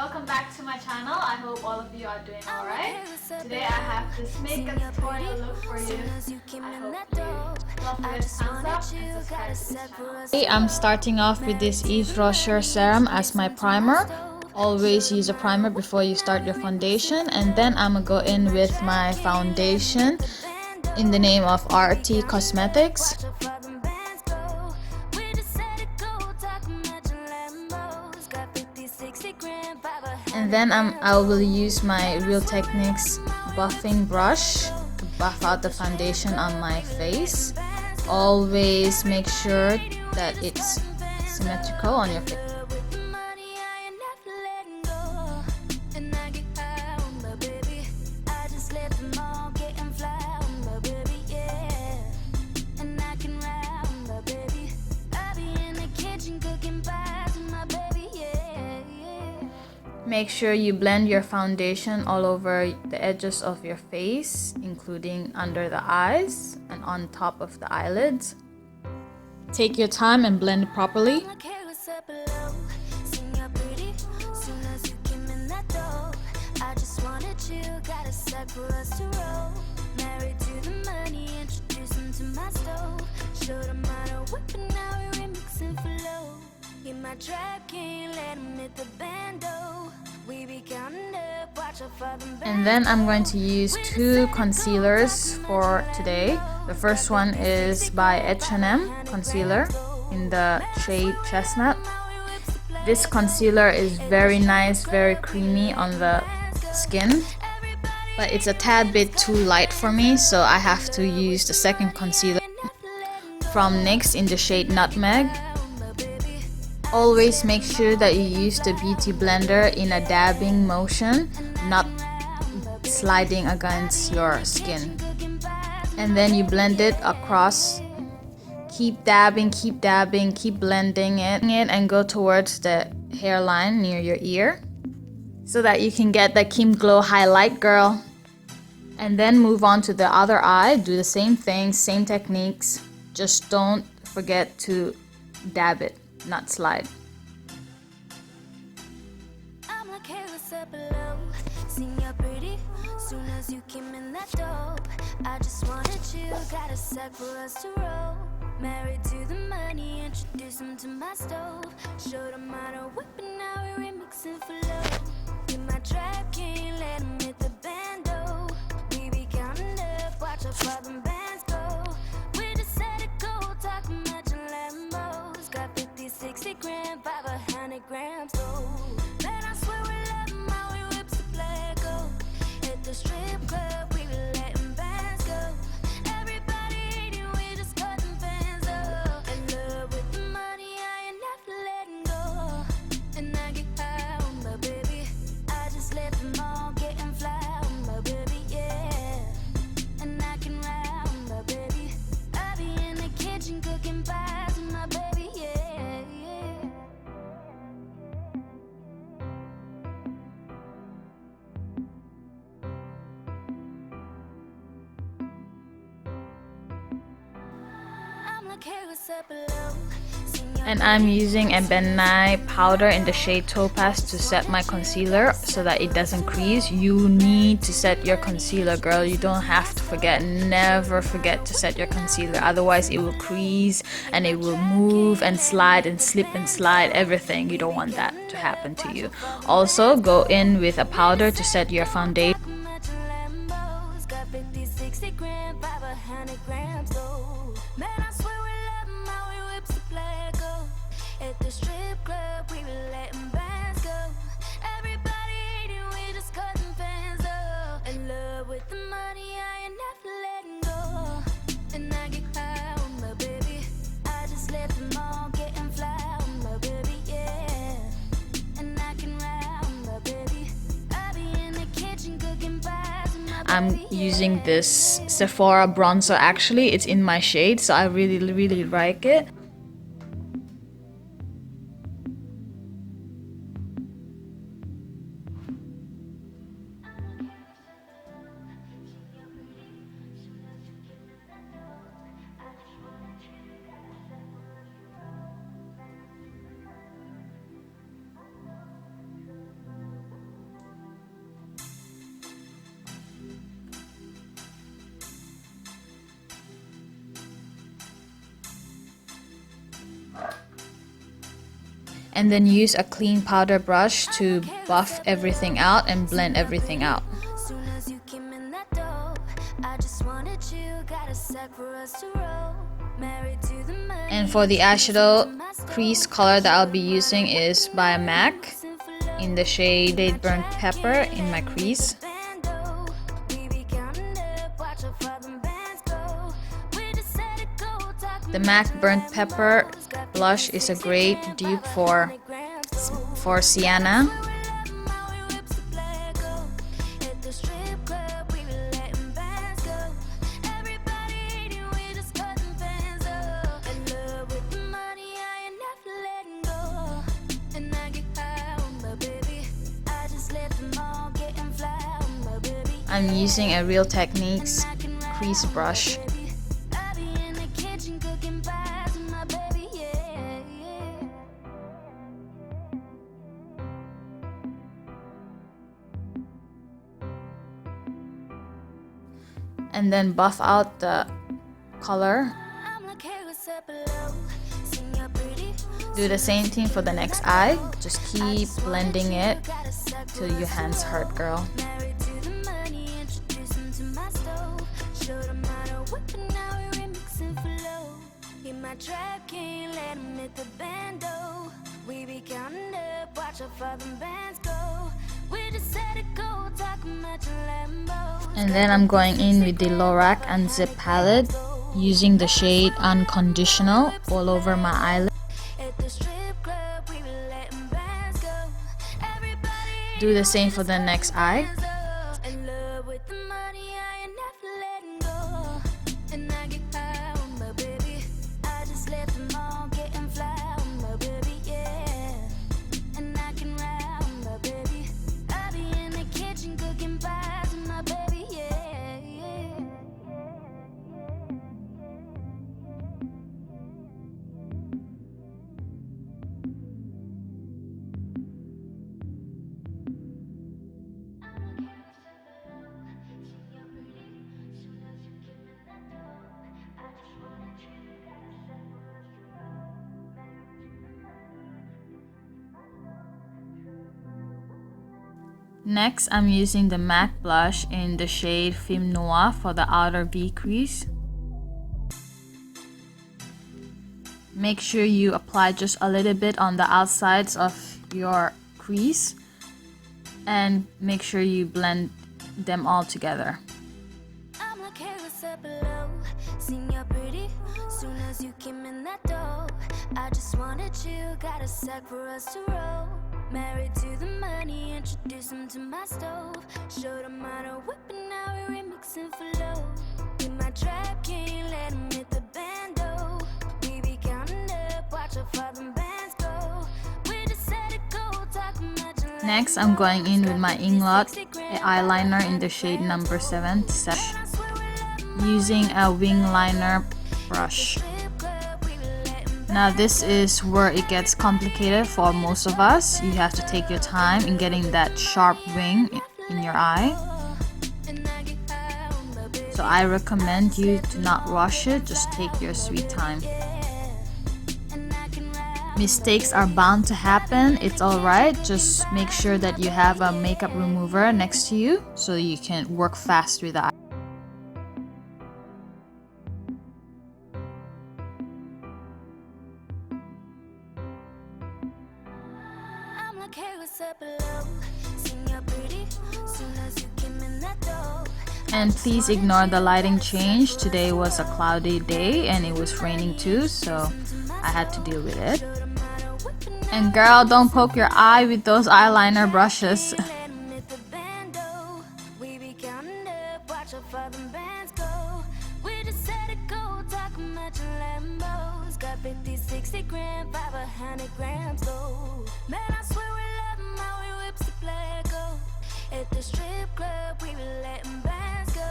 welcome back to my channel. I hope all of you are doing alright. Today I have this makeup tutorial look for you. I hope you love it, thumbs up, and subscribe to this channel. I'm starting off with this Yves Rocher serum as my primer. Always use a primer before you start your foundation, and then I'm gonna go in with my foundation in the name of Arty Cosmetics. And then I will use my Real Techniques buffing brush to buff out the foundation on my face. Always make sure that it's symmetrical on your face. Make sure you blend your foundation all over the edges of your face, including under the eyes and on top of the eyelids. Take your time and blend it properly. And then I'm going to use two concealers for today. The first one is by H&M concealer in the shade Chestnut. This concealer is very nice, very creamy on the skin, but it's a tad bit too light for me, so I have to use the second concealer from NYX in the shade Nutmeg. Always make sure that you use the beauty blender in a dabbing motion, not sliding against your skin. And then you blend it across. Keep dabbing, keep blending it, and go towards the hairline near your ear so that you can get the Kim Glow highlight, girl. And then move on to the other eye. Do the same thing, same techniques. Just don't forget to dab it, not slide. I just wanted you, got a sec for us to roll. Married to the money, introduce him to my stove. Showed him how to whip and now we're remixing for love. In my trap king, let him hit the bando. We be counting up, watch our father bands go. We just set it go, talking much in Lambos. Got 50, 60 grand, 500 grams gold. Man, I swear we love him, how we whips the flag go. At the strip club, we be letting bands go. Everybody hating, we just cutting fans up. In love with the money, I ain't never letting go. And I get high on my baby. I just let them all getting fly on my baby, yeah. And I can ride on my baby. I be in the kitchen cooking pies with my baby, yeah, yeah. And I'm using a benign powder in the shade Topaz to set my concealer so that it doesn't crease. You need to set your concealer, girl. You don't have to forget. Never forget to set your concealer. Otherwise it will crease and it will move and slide and slip and slide, everything. You don't want that to happen to you. Also, go in with a powder to set your foundation. At the strip club, we be letting bands go. Everybody hating, we just cutting fans up. In love with the money, I ain't never letting go. And I get high on my baby. I just let them all getting fly on my baby, yeah. And I can ride on my baby. I be in the kitchen cooking pies with my baby. I'm using this Sephora Bronzer. Actually, it's in my shade, so I really like it. and then use a clean powder brush to buff everything out and blend everything out. And for the eyeshadow crease color that I'll be using is by MAC in the shade Burnt Pepper in my crease. The MAC Burnt Pepper blush is a great dupe for Sienna. I'm using a Real Techniques crease brush. And then buff out the color. Do the same thing for the next eye. Just keep blending it till your hands hurt, girl. And then I'm going in with the Lorac Unzipped palette, using the shade Unconditional all over my eyelid. Do the same for the next eye. Next, I'm using the MAC blush in the shade Femme Noir for the outer V crease. Make sure you apply just a little bit on the outsides of your crease and make sure you blend them all together. I just wanted you, got a sec for us to roll. Married to the money, introduce him to my stove. Showed him how to whip and now we're remixing for low. In my trap king, let him hit the bando. We be counting up, watch how far them bands go. We just set it go, talk much. Next, I'm going in with my Inglot eyeliner in the shade number 7, using a wing liner brush. Now this is where it gets complicated for most of us. You have to take your time in getting that sharp wing in your eye. So I recommend you to not rush it, just take your sweet time. Mistakes are bound to happen, it's alright. Just make sure that you have a makeup remover next to you so you can work fast with the eye. And please ignore the lighting change. Today was a cloudy day and it was raining too, so I had to deal with it. And girl, don't poke your eye with those eyeliner brushes. At the strip club, we were letting bands go.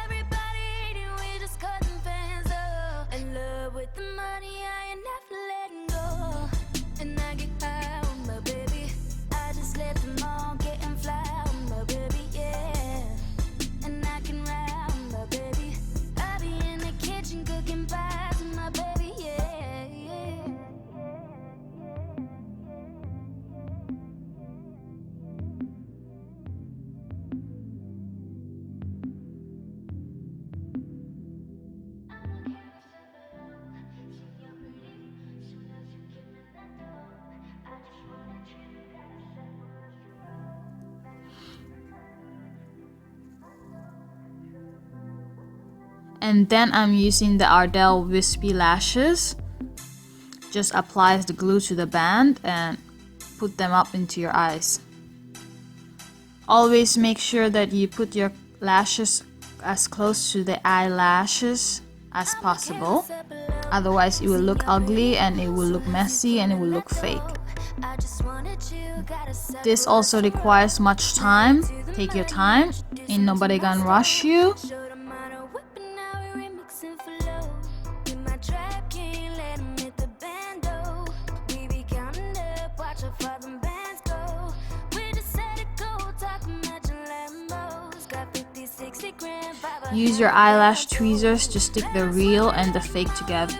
Everybody eating, we just cutting fans up. In love with the money, I ain't never letting go. And I get high on my baby. I just let them all get and fly on my baby, yeah. And I can ride on my baby. I be in the kitchen cooking pies on my baby, yeah, yeah. And then I'm using the Ardel wispy lashes. Just apply the glue to the band and put them up into your eyes. Always make sure that you put your lashes as close to the eyelashes as possible. Otherwise it will look ugly and it will look messy and it will look fake. This also requires much time. Take your time. Ain't nobody gonna rush you. Use your eyelash tweezers to stick the real and the fake together.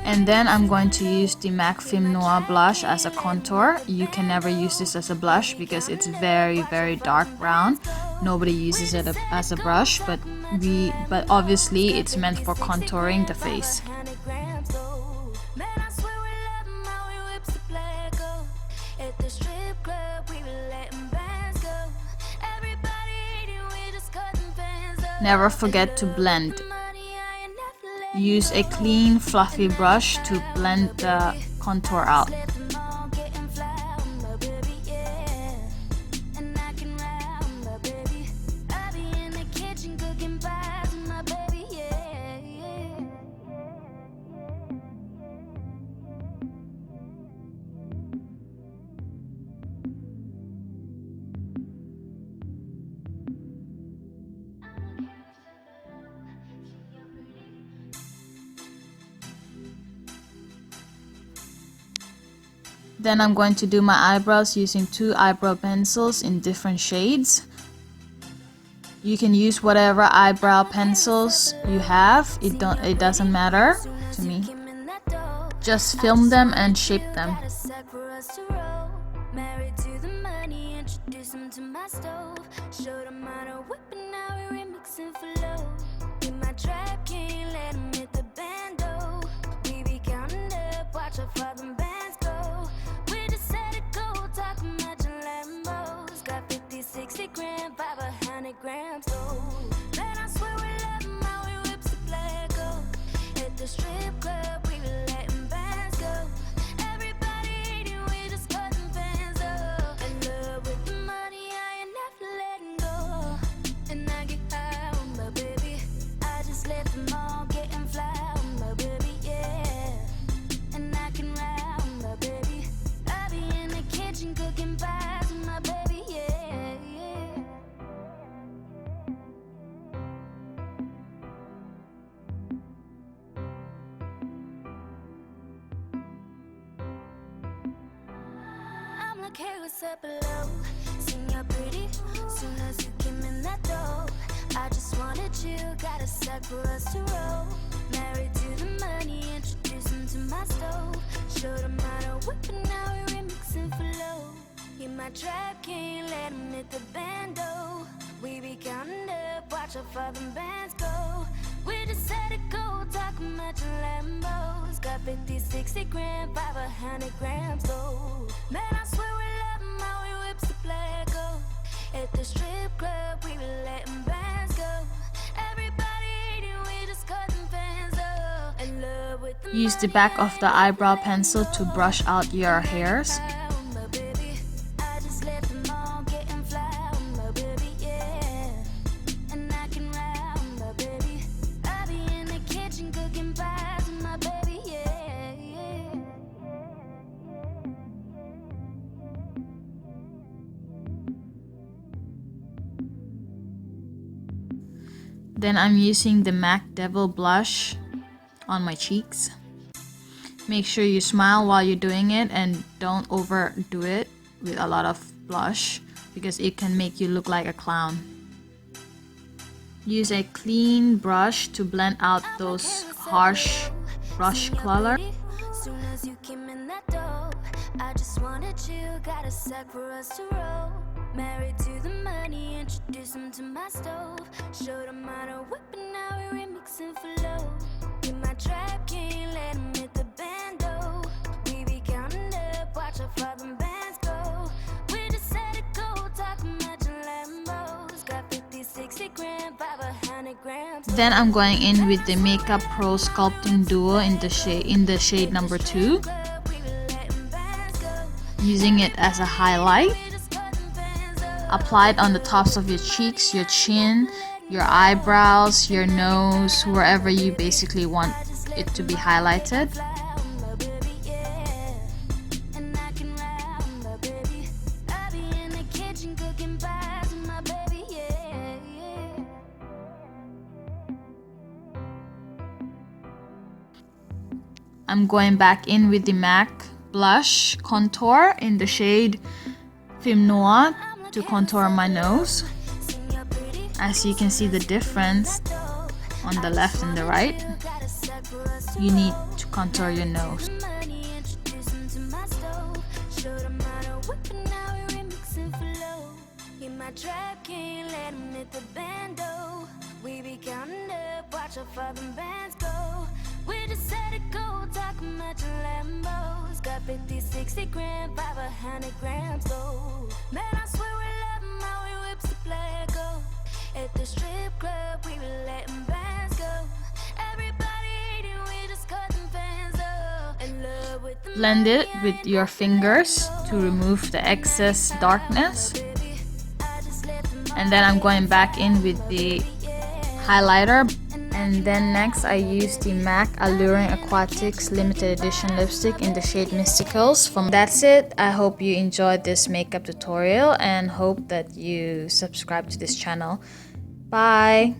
And then I'm going to use the MAC Film Noir blush as a contour. You can never use this as a blush because it's very dark brown. Nobody uses it as a brush, but obviously it's meant for contouring the face. Never forget to blend. Use a clean, fluffy brush to blend the contour out. Then I'm going to do my eyebrows using 2 eyebrow pencils in different shades. You can use whatever eyebrow pencils you have. It doesn't matter to me. Just film them and shape them. Up below, seen you're pretty. Soon as you came in that door, I just wanted you. Got a sack for us to roll. Married to the money, introduced him to my stove. Showed him how to whip it, now we're remixing for low. You're my trap king, let him hit the bando. We be counting up, watch how far them bands go. We just set it go, talking much in Lambos. Got 50, 60 grand, 500 grams though. Man, I swear we love him, how he whips the black go. At the strip club, we were letting bands go. Everybody eating, we just cutting fans up. In love with the Use the back of the eyebrow pencil to brush out your hairs. Then I'm using the MAC Devil blush on my cheeks. Make sure you smile while you're doing it and don't overdo it with a lot of blush because it can make you look like a clown. Use a clean brush to blend out those harsh brush color. Soon as you came in that door, I just wanted you, got a sec for us to roll. Married to the money, introduce him to my stove. Showed him how to whip and now we're remixing for low. In my trap king, let him hit the bando. We be counting up, watch our father bands go. We just set it go, talking much Lambos. Got 50, 60 grams, 500 grams. Then I'm going in with the Makeup Pro Sculpting Duo in the shade number 2. Using it as a highlight. Apply it on the tops of your cheeks, your chin, your eyebrows, your nose, wherever you basically want it to be highlighted. I'm going back in with the MAC blush contour in the shade Femme Noir to contour my nose. As you can see the difference on the left and the right, you need to contour your nose. We be counting up, watch our father bands go. We just set it go, talking much Lambos. Got 50, 60 grams, 500 grams go. Man, I swear we love him, how we whips the flag go. At the strip club, we be letting bands go. Everybody hating, we just cut them fans up. In love with the Blend it with your fingers to remove the excess darkness. And then I'm going back in with the highlighter. And then next I used the MAC Alluring Aquatics limited edition lipstick in the shade Mysticals. That's it. I hope you enjoyed this makeup tutorial and hope that you subscribe to this channel. Bye!